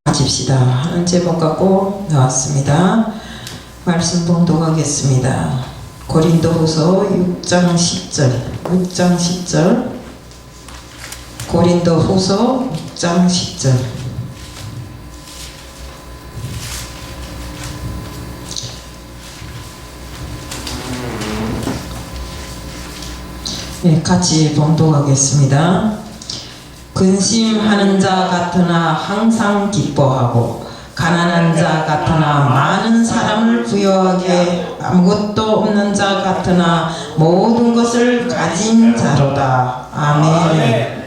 가집시다 하는 제목 갖고 나왔습니다. 말씀 봉독하겠습니다. 고린도후서 6장 10절 고린도후서 6장 10절. 네, 같이 봉독하겠습니다. 근심하는 자 같으나 항상 기뻐하고 가난한 자 같으나 많은 사람을 부여하게 아무것도 없는 자 같으나 모든 것을 가진 자로다. 아멘.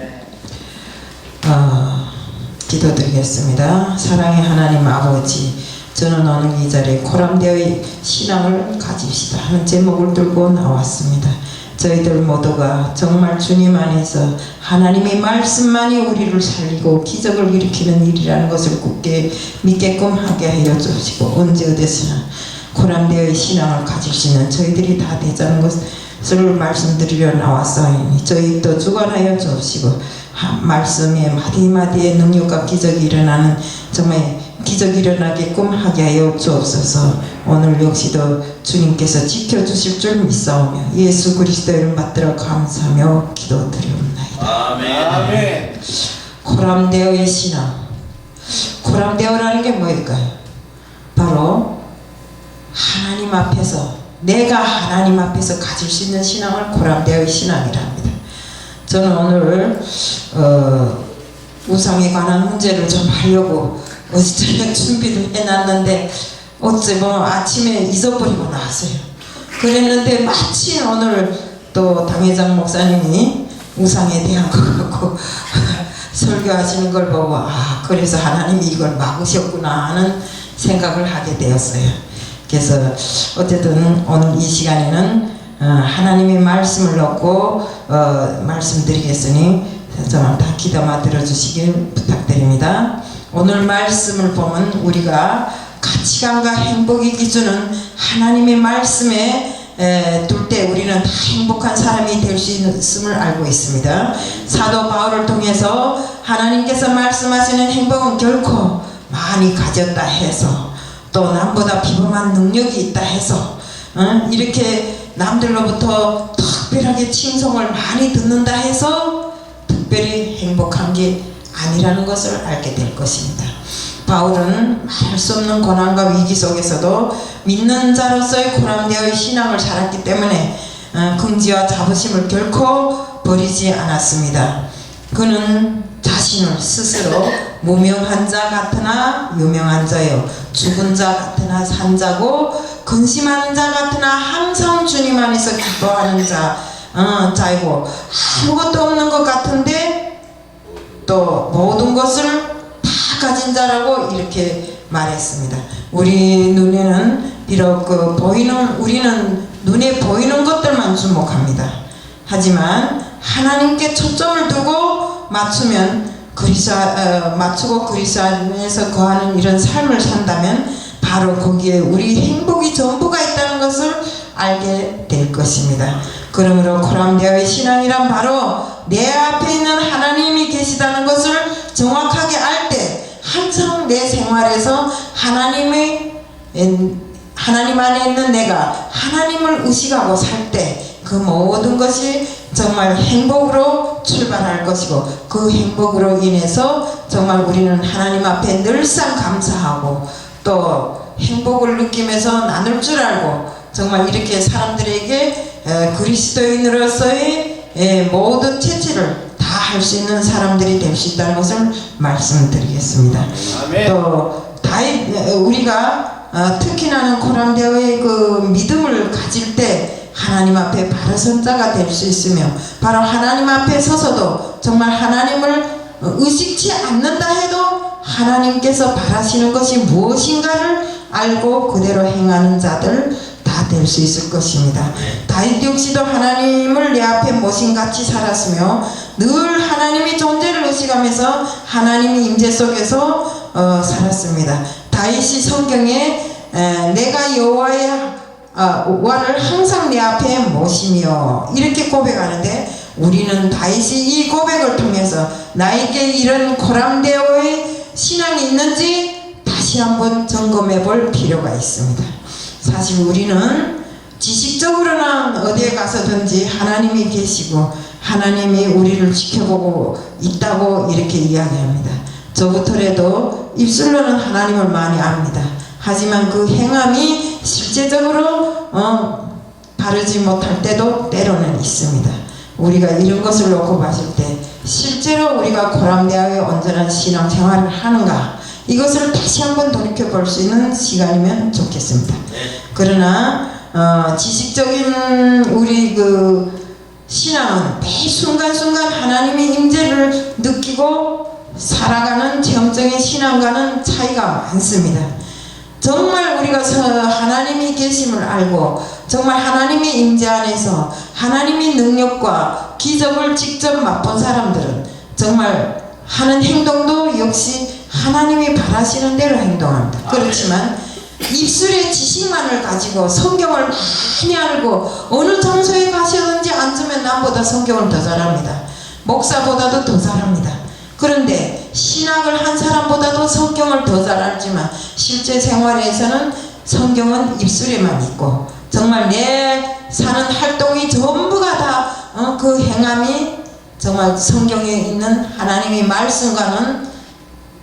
기도드리겠습니다. 사랑의 하나님 아버지, 저는 오늘 이 자리에 코람데오의 신앙을 가집시다 하는 제목을 들고 나왔습니다. 저희들 모두가 정말 주님 안에서 하나님의 말씀만이 우리를 살리고 기적을 일으키는 일이라는 것을 굳게 믿게끔 하게 하여 주시고, 언제 어디서나 코람데오의 신앙을 가질 수 있는 저희들이 다 되자는 것을 말씀드리려 나왔사오니 저희 또 주관하여 주시고, 말씀의 마디마디의 능력과 기적이 일어나는 정말 기적이 일어나게끔 하게 하여 주옵소서. 오늘 역시도 주님께서 지켜주실 줄 믿사오며 예수 그리스도의 이름 받들어 감사하며 기도드리옵나이다. 아멘. 코람데오의 신앙. 코람데오라는 게 뭘까요? 바로 하나님 앞에서, 내가 하나님 앞에서 가질 수 있는 신앙을 코람데오의 신앙이라 합니다. 저는 오늘 우상에 관한 문제를 좀 하려고 어제 저녁 준비를 해놨는데 어제 아침에 잊어버리고 나왔어요. 그랬는데 마침 오늘 또 당회장 목사님이 우상에 대한 것 갖고 설교하시는 걸 보고, 그래서 하나님이 이걸 막으셨구나 하는 생각을 하게 되었어요. 그래서 어쨌든 오늘 이 시간에는 하나님의 말씀을 넣고 말씀드리겠으니 정말 다 귀담아 들어주시길 부탁드립니다. 오늘 말씀을 보면 우리가 가치관과 행복의 기준은 하나님의 말씀에 둘 때 우리는 다 행복한 사람이 될 수 있음을 알고 있습니다. 사도 바울을 통해서 하나님께서 말씀하시는 행복은 결코 많이 가졌다 해서, 또 남보다 비범한 능력이 있다 해서 이렇게 남들로부터 특별하게 칭송을 많이 듣는다 해서 특별히 행복한 게 아니라는 것을 알게 될 것입니다. 바울은 말할 수 없는 고난과 위기 속에서도 믿는 자로서의 코람데오의 신앙을 살았기 때문에 긍지와 자부심을 결코 버리지 않았습니다. 그는 자신을 스스로 무명한 자 같으나 유명한 자요, 죽은 자 같으나 산 자고 근심하는 자 같으나 항상 주님 안에서 기뻐하는 자이고, 아무것도 없는 것 같은데 또 모든 것을 다 가진 자라고 이렇게 말했습니다. 우리 눈에는 비록 우리는 눈에 보이는 것들만 주목합니다. 하지만 하나님께 초점을 두고 맞추고 그리스도 안에서 거하는 이런 삶을 산다면 바로 거기에 우리 행복이 전부가 있다는 것을 알게 될 것입니다. 그러므로 코람데오의 신앙이란 바로 내 앞에 있는 하나님이 계시다는 것을 정확하게 알 때 항상 내 생활에서 하나님 안에 있는 내가 하나님을 의식하고 살 때 그 모든 것이 정말 행복으로 출발할 것이고, 그 행복으로 인해서 정말 우리는 하나님 앞에 늘상 감사하고 또 행복을 느끼면서 나눌 줄 알고, 정말 이렇게 사람들에게 그리스도인으로서의 모든 채취를 다 할 수 있는 사람들이 될 수 있다는 것을 말씀드리겠습니다. 아멘. 또 우리가 특히나는 코람데오의 그 믿음을 가질 때 하나님 앞에 바로 선 자가 될 수 있으며, 바로 하나님 앞에 서서도 정말 하나님을 의식치 않는다 해도 하나님께서 바라시는 것이 무엇인가를 알고 그대로 행하는 자들 다 될 수 있을 것입니다. 다윗 역시도 하나님을 내 앞에 모신같이 살았으며 늘 하나님의 존재를 의식하면서 하나님의 임재 속에서 살았습니다. 다윗이 성경에 내가 여호와의 와를 항상 내 앞에 모시며 이렇게 고백하는데, 우리는 다윗이 이 고백을 통해서 나에게 이런 고람되어의 신앙이 있는지 다시 한번 점검해 볼 필요가 있습니다. 사실 우리는 지식적으로는 어디에 가서든지 하나님이 계시고 하나님이 우리를 지켜보고 있다고 이렇게 이야기합니다. 저부터라도 입술로는 하나님을 많이 압니다. 하지만 그 행함이 실제적으로 바르지 못할 때도 때로는 있습니다. 우리가 이런 것을 놓고 봤을 때 실제로 우리가 고람되어의 온전한 신앙생활을 하는가, 이것을 다시 한번 돌이켜볼 수 있는 시간이면 좋겠습니다. 그러나 지식적인 우리 그 신앙은 매 순간순간 하나님의 임재를 느끼고 살아가는 체험적인 신앙과는 차이가 많습니다. 정말 우리가 하나님이 계심을 알고 정말 하나님의 임재 안에서 하나님의 능력과 기적을 직접 맛본 사람들은 정말 하는 행동도 역시 하나님이 바라시는 대로 행동합니다. 그렇지만 입술의 지식만을 가지고 성경을 많이 알고 어느 장소에 가시든지 앉으면 남보다 성경을 더 잘합니다. 목사보다도 더 잘합니다. 그런데 신학을 한 사람보다도 성경을 더 잘 알지만 실제 생활에서는 성경은 입술에만 있고 정말 내 사는 활동이 전부가 다 그 행함이 정말 성경에 있는 하나님의 말씀과는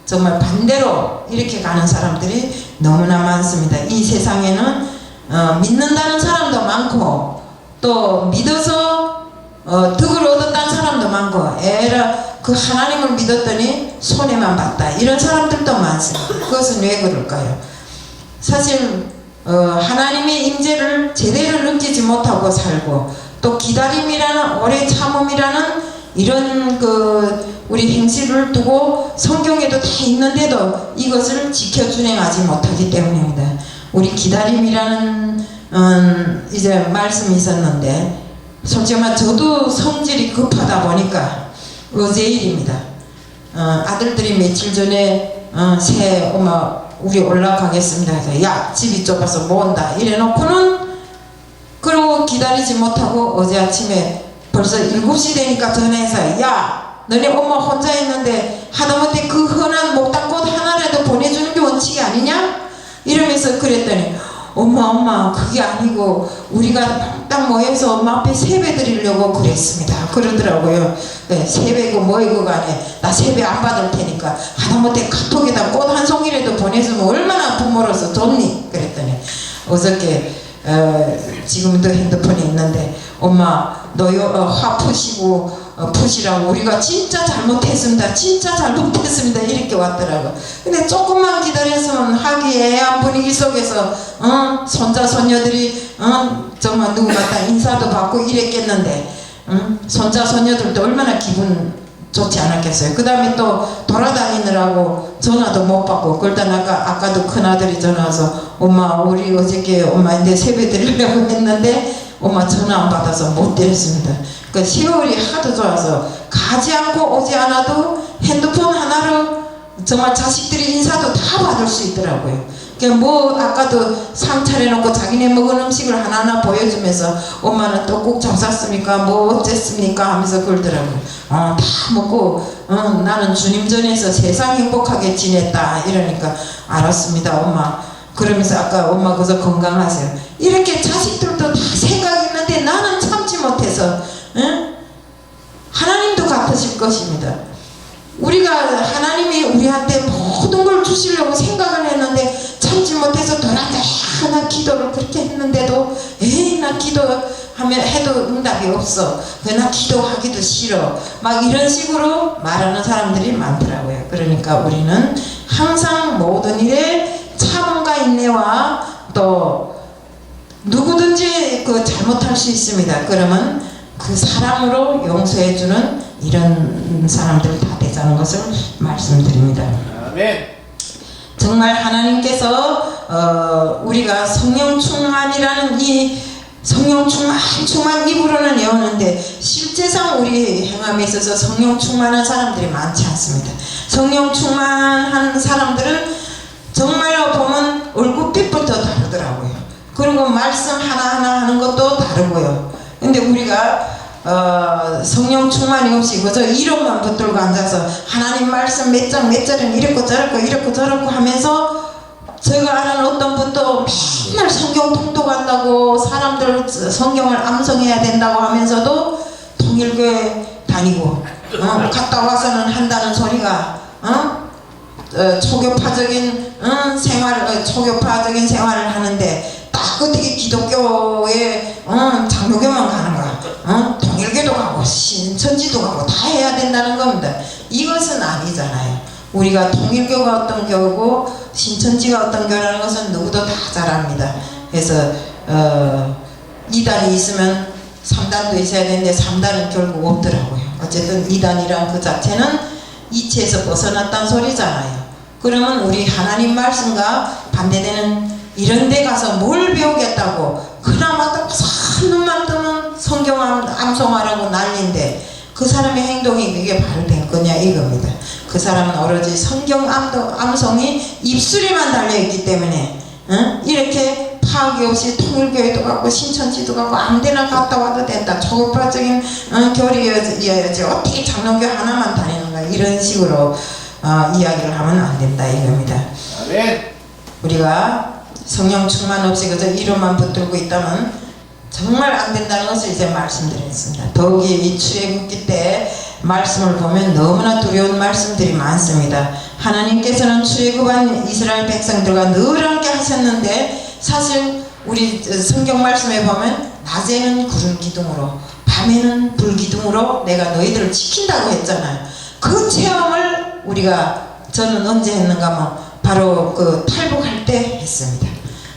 정말 반대로 이렇게 가는 사람들이 너무나 많습니다. 이 세상에는 믿는다는 사람도 많고 또 믿어서 덕을 얻었다는 사람도 많고, 그 하나님을 믿었더니 손해만 봤다 이런 사람들도 많습니다. 그것은 왜 그럴까요? 사실 하나님의 임재를 제대로 느끼지 못하고 살고 또 기다림이라는 오래 참음이라는 이런 우리 행실을 두고 성경에도 다 있는데도 이것을 지켜 준행하지 못하기 때문입니다. 우리 기다림이라는 이제 말씀이 있었는데, 솔직히 말해 저도 성질이 급하다 보니까 어제 일입니다. 아들들이 며칠 전에 새해 엄마 우리 올라가겠습니다 해서 야 집이 좁아서 못 온다 이래놓고는, 그러고 기다리지 못하고 어제 아침에 벌써 7시 되니까 전화해서 야 너네 엄마 혼자 있는데 하다못해 그 흔한 목단꽃 하나라도 보내주는 게 원칙이 아니냐? 이러면서 그랬더니 엄마 그게 아니고 우리가 딱 모여서 엄마 앞에 세배 드리려고 그랬습니다 그러더라고요. 네, 세배고 뭐이고 간에 나 세배 안 받을 테니까 하다못해 카톡에다 꽃 한 송이라도 보내주면 얼마나 부모로서 좋니? 그랬더니 어저께 지금도 핸드폰이 있는데 엄마 너요 화 푸시고 푸시라고 우리가 진짜 잘못했습니다 이렇게 왔더라고. 근데 조금만 기다렸으면 화기애애한 분위기 속에서 손자 손녀들이 정말 누구 같다 인사도 받고 이랬겠는데 손자 손녀들도 얼마나 기분 좋지 않았겠어요. 그 다음에 또 돌아다니느라고 전화도 못 받고, 그러다 아까도 큰아들이 전화와서 엄마 우리 어저께 엄마인데 세배 드리려고 했는데 엄마 전화 안 받아서 못 드렸습니다. 그 세월이 하도 좋아서 가지 않고 오지 않아도 핸드폰 하나로 정말 자식들이 인사도 다 받을 수 있더라고요. 뭐 아까도 상 차려놓고 자기네 먹은 음식을 하나하나 보여주면서 엄마는 떡국 잘 샀습니까? 뭐 어쨌습니까? 하면서 그러더라고요. 다 먹고 나는 주님 전에서 세상 행복하게 지냈다 이러니까 알았습니다 엄마. 그러면서 아까 엄마 그저 건강하세요. 이렇게 자식들도 다 생각이 있는데 나는 참지 못해서 하나님도 같으실 것입니다. 우리가 하나님이 우리한테 모든 걸 주시려고 생각을 했는데 참지 못해서 나 기도를 그렇게 했는데도 나 기도하면 해도 응답이 없어. 나 기도하기도 싫어. 막 이런 식으로 말하는 사람들이 많더라고요. 그러니까 우리는 항상 모든 일에 참음과 인내와 또 누구든지 잘못할 수 있습니다. 그러면 그 사랑으로 용서해주는 이런 사람들 다 되자는 것을 말씀드립니다. 아멘. 정말 하나님께서 우리가 성령 충만이라는 이 성령 충만 입으로는 외우는데 실제상 우리 행함에 있어서 성령 충만한 사람들이 많지 않습니다. 성령 충만한 사람들은 정말로 보면 얼굴빛부터 다르더라고요. 그리고 말씀 하나하나 하는 것도 다르고요. 근데 우리가 성령 충만이 없이 그저 이론만 붙들고 앉아서 하나님 말씀 몇 장 몇 절은 이렇고 저렇고 이렇고 저렇고 하면서, 제가 아는 어떤 분도 맨날 성경 통독한다고 사람들 성경을 암송해야 된다고 하면서도 통일교회 다니고 갔다 와서는 한다는 소리가 초교파적인 초교파적인 생활을 하는데 딱 어떻게 기독교에 장로교만 가는 거야. 통일교도 가고 신천지도 가고 다 해야 된다는 겁니다. 이것은 아니잖아요. 우리가 통일교가 어떤 교고 신천지가 어떤 교라는 것은 누구도 다 잘 압니다. 그래서 2단이 있으면 3단도 있어야 되는데 3단은 결국 없더라고요. 어쨌든 2단이란 그 자체는 이치에서 벗어났다는 소리잖아요. 그러면 우리 하나님 말씀과 반대되는 이런 데 가서 뭘 배우겠다고, 그나마 딱 눈만 뜨면 성경 암송하라고 난리인데 그 사람의 행동이 그게 바로 된 거냐 이겁니다. 그 사람은 오로지 성경 암송이 입술에만 달려있기 때문에 이렇게 파악이 없이 통일교회도 가고 신천지도 가고 아무데나 갔다 와도 된다, 초급파적인 교리여야지 어떻게 장로교 하나만 다니는가, 이런 식으로 이야기를 하면 안 된다 이겁니다. 우리가 성령 충만 없이 그저 이론만 붙들고 있다면 정말 안 된다는 것을 이제 말씀드렸습니다. 더욱이 이 출애굽기 때 말씀을 보면 너무나 두려운 말씀들이 많습니다. 하나님께서는 출애굽한 이스라엘 백성들과 늘 함께 하셨는데, 사실 우리 성경 말씀에 보면 낮에는 구름 기둥으로 밤에는 불 기둥으로 내가 너희들을 지킨다고 했잖아요. 그 체험을 저는 언제 했는가 하면 바로 그 탈북할 때 했습니다.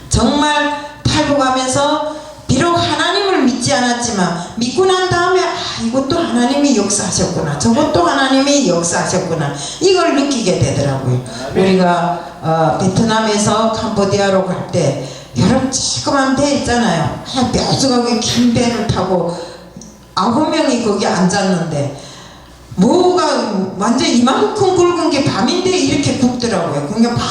정말 탈북하면서 비록 하나님을 믿지 않았지만 믿고 난 다음에 이것도 하나님이 역사하셨구나, 저것도 하나님이 역사하셨구나, 이걸 느끼게 되더라고요. 우리가 베트남에서 캄보디아로 갈 때 여러분 조그만 배 있잖아요. 뾰족하게 긴 배를 타고 9명이 거기 앉았는데 뭐가 완전 이만큼 굵은 게 밤인데 이렇게 굵더라고요. 그러니까 막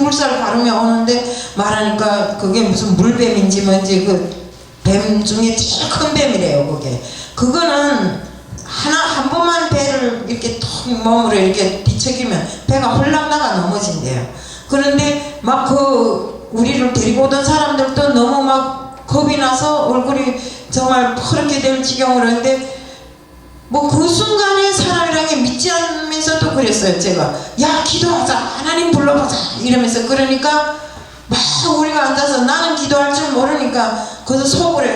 물살 가르며 오는데 말하니까 그게 무슨 물뱀인지 뭔지 그 뱀 중에 제일 큰 뱀이래요. 그거는 한 번만 배를 이렇게 턱 몸으로 이렇게 뒤척이면 배가 홀랑 나가 넘어진대요. 그런데 막 우리를 데리고 오던 사람들도 너무 막 겁이 나서 얼굴이 정말 그렇게 될 지경으로 했는데, 그 순간에 사람이라는 게 믿지 않으면서도 그랬어요. 제가 야 기도하자, 하나님 불러보자 이러면서, 그러니까 막 우리가 앉아서 나는 기도할 줄 모르니까 거기서 속으로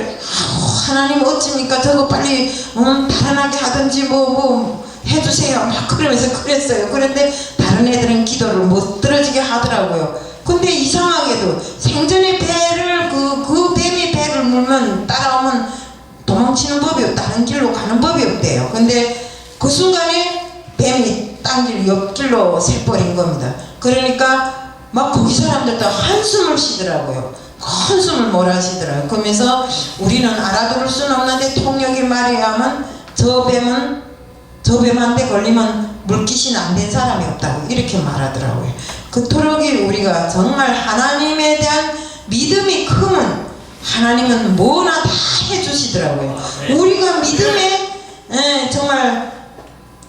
하나님 어찌니까 저거 빨리 달아나게 하든지 뭐 해주세요 막 그러면서 그랬어요. 그런데 다른 애들은 기도를 못 들어지게 하더라고요. 근데 이상하게도 생전에 배를 그 뱀이 배를 물면 따라오면 도망치는 법이 없고 다른 길로 가는 법이 없대요. 근데 그 순간에 뱀이 딴 길 옆길로 새버린 겁니다. 그러니까 막 거기 사람들도 한숨을 쉬더라고요. 한숨을 몰아쉬더라고요. 그러면서 우리는 알아들을 수는 없는데 통역이 말하면 저 뱀한테 걸리면 물귀신 안 된 사람이 없다고 이렇게 말하더라고요. 그토록 우리가 정말 하나님에 대한 믿음이 크면 하나님은 뭐나 다 해주시더라고요. 우리가 정말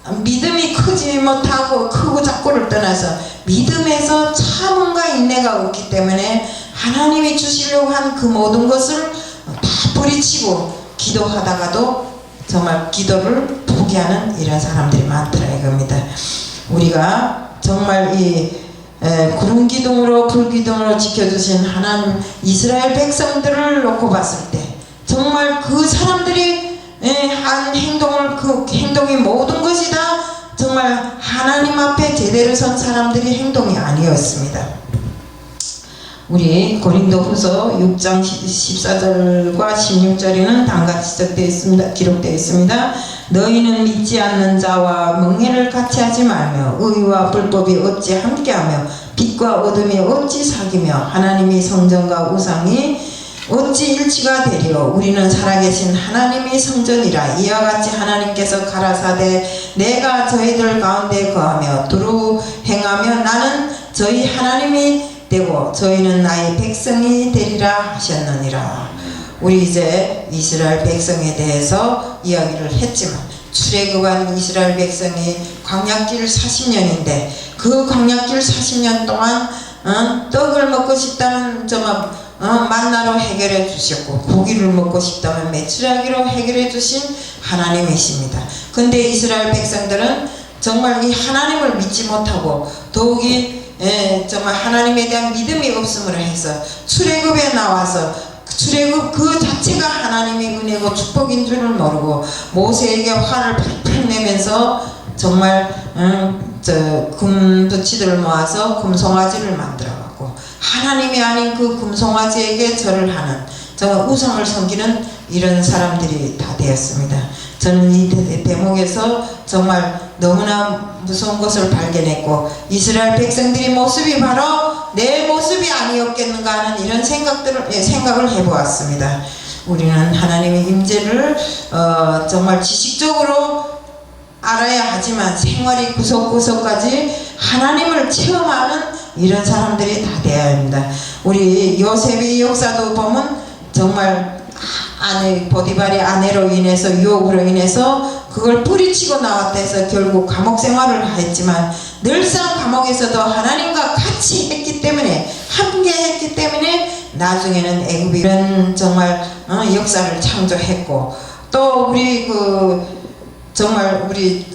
믿음이 크지 못하고 크고 작고를 떠나서 믿음에서 참음과 인내가 없기 때문에 하나님이 주시려고 한 그 모든 것을 다 뿌리치고 기도하다가도 정말 기도를 포기하는 이런 사람들이 많더라 이겁니다. 우리가 정말 이 구름 기둥으로 불 기둥으로 지켜주신 하나님 이스라엘 백성들을 놓고 봤을 때 정말 그 사람들이 한 행동을, 그 행동이 모든 것이 다 정말 하나님 앞에 제대로 선 사람들의 행동이 아니었습니다. 우리 고린도후서 6장 14절과 16절에는 다음같이 기록되어 있습니다. 너희는 믿지 않는 자와 멍해를 같이 하지 말며 의와 불법이 어찌 함께하며 빛과 어둠이 어찌 사귀며 하나님이 성전과 우상이 어찌 일치가 되리요. 우리는 살아계신 하나님의 성전이라. 이와 같이 하나님께서 가라사대 내가 저희들 가운데 거하며 두루 행하며 나는 저희 하나님이 되고 저희는 나의 백성이 되리라 하셨느니라. 우리 이제 이스라엘 백성에 대해서 이야기를 했지만 출애굽한 이스라엘 백성이 광야길 40년인데 그 광야길 40년 동안 떡을 먹고 싶다면 만나로 해결해 주셨고 고기를 먹고 싶다면 메추라기로 해결해 주신 하나님이십니다. 근데 이스라엘 백성들은 정말 이 하나님을 믿지 못하고 더욱이 정말 하나님에 대한 믿음이 없음으로 해서 출애굽에 나와서 출애굽 그 자체가 하나님의 은혜고 축복인 줄을 모르고 모세에게 화를 팔팔 내면서 정말 금붙이들을 모아서 금송아지를 만들어갖고 하나님이 아닌 그 금송아지에게 절을 하는 정말 우상을 섬기는 이런 사람들이 다 되었습니다. 저는 이 대목에서 정말 너무나 무서운 것을 발견했고 이스라엘 백성들의 모습이 바로 내 모습이 아니었겠는가 하는 이런 생각을 해보았습니다. 우리는 하나님의 임재를 정말 지식적으로 알아야 하지만 생활이 구석구석까지 하나님을 체험하는 이런 사람들이 다 되어야 합니다. 우리 요셉의 역사도 보면 정말 보디발의 아내로 인해서 유혹으로 인해서 그걸 뿌리치고 나왔다 해서 결국 감옥 생활을 했지만 늘상 감옥에서도 하나님과 같이 했기 때문에 함께 했기 때문에 나중에는 애굽이 이런 정말 역사를 창조했고 또 우리 정말 우리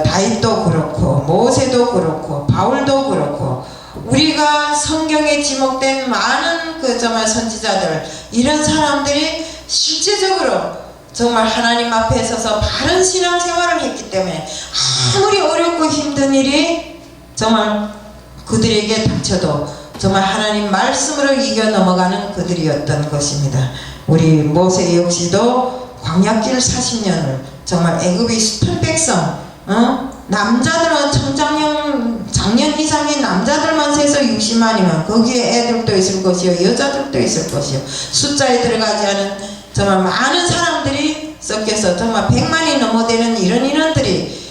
다윗도 그렇고 모세도 그렇고 바울도 그렇고 우리가 성경에 지목된 많은 정말 선지자들 이런 사람들이 실제적으로 정말 하나님 앞에 서서 바른 신앙생활을 했기 때문에 아무리 어렵고 힘든 일이 정말 그들에게 닥쳐도 정말 하나님 말씀으로 이겨 넘어가는 그들이었던 것입니다. 우리 모세 역시도 광야길 40년을 정말 애굽의 숱한 백성 남자들은 작년 이상의 남자들만 세서 60만이면 거기에 애들도 있을 것이요 여자들도 있을 것이요 숫자에 들어가지 않은 정말 많은 사람들이 섞여서 정말 100만이 넘어되는 이런 인원들이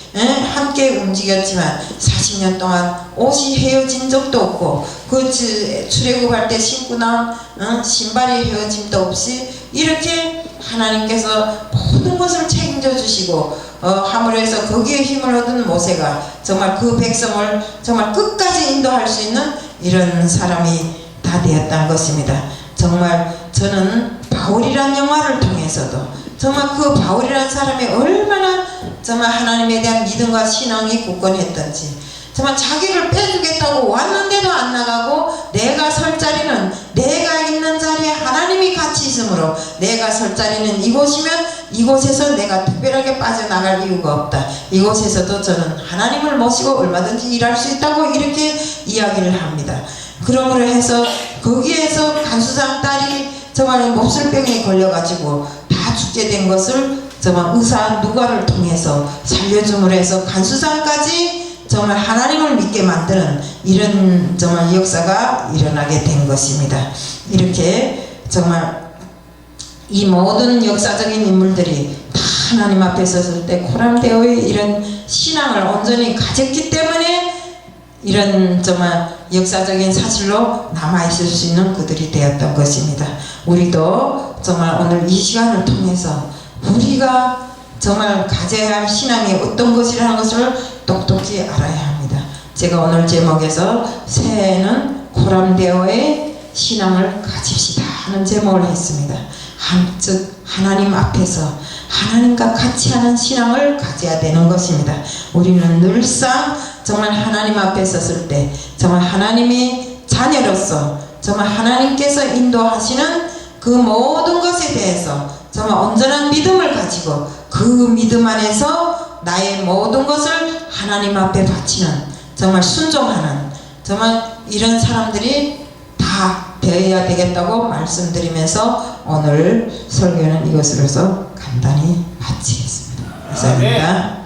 함께 움직였지만 40년 동안 옷이 헤어진 적도 없고 그 출애굽할 때 신고 나온 신발이 헤어짐도 없이 이렇게 하나님께서 모든 것을 책임져 주시고 함으로 해서 거기에 힘을 얻은 모세가 정말 그 백성을 정말 끝까지 인도할 수 있는 이런 사람이 다 되었다는 것입니다. 정말 저는 바울이란 영화를 통해서도 정말 그 바울이라는 사람이 얼마나 정말 하나님에 대한 믿음과 신앙이 굳건했던지 정말 자기를 빼주겠다고 왔는데도 안 나가고 내가 설 자리는 내가 있는 자리에 하나님이 같이 있으므로 내가 설 자리는 이곳이면 이곳에서 내가 특별하게 빠져나갈 이유가 없다. 이곳에서도 저는 하나님을 모시고 얼마든지 일할 수 있다고 이렇게 이야기를 합니다. 그러므로 해서 거기에서 간수장 딸이 정말 몹쓸병에 걸려가지고 다 죽게 된 것을 정말 의사 누가를 통해서 살려줌으로 해서 간수장까지 정말 하나님을 믿게 만드는 이런 정말 역사가 일어나게 된 것입니다. 이렇게 정말 이 모든 역사적인 인물들이 다 하나님 앞에 섰을 때 코람데오의 이런 신앙을 온전히 가졌기 때문에 이런 정말 역사적인 사실로 남아있을 수 있는 그들이 되었던 것입니다. 우리도 정말 오늘 이 시간을 통해서 우리가 정말 가져야 할 신앙이 어떤 것이라는 것을 똑똑히 알아야 합니다. 제가 오늘 제목에서 새해에는 코람데오의 신앙을 가집시다 하는 제목을 했습니다. 즉 하나님 앞에서 하나님과 같이 하는 신앙을 가져야 되는 것입니다. 우리는 늘상 정말 하나님 앞에 섰을 때 정말 하나님이 자녀로서 정말 하나님께서 인도하시는 그 모든 것에 대해서 정말 온전한 믿음을 가지고 그 믿음 안에서 나의 모든 것을 하나님 앞에 바치는 정말 순종하는 정말 이런 사람들이 다 되어야 되겠다고 말씀드리면서 오늘 설교는 이것으로서 간단히 마치겠습니다. 감사합니다.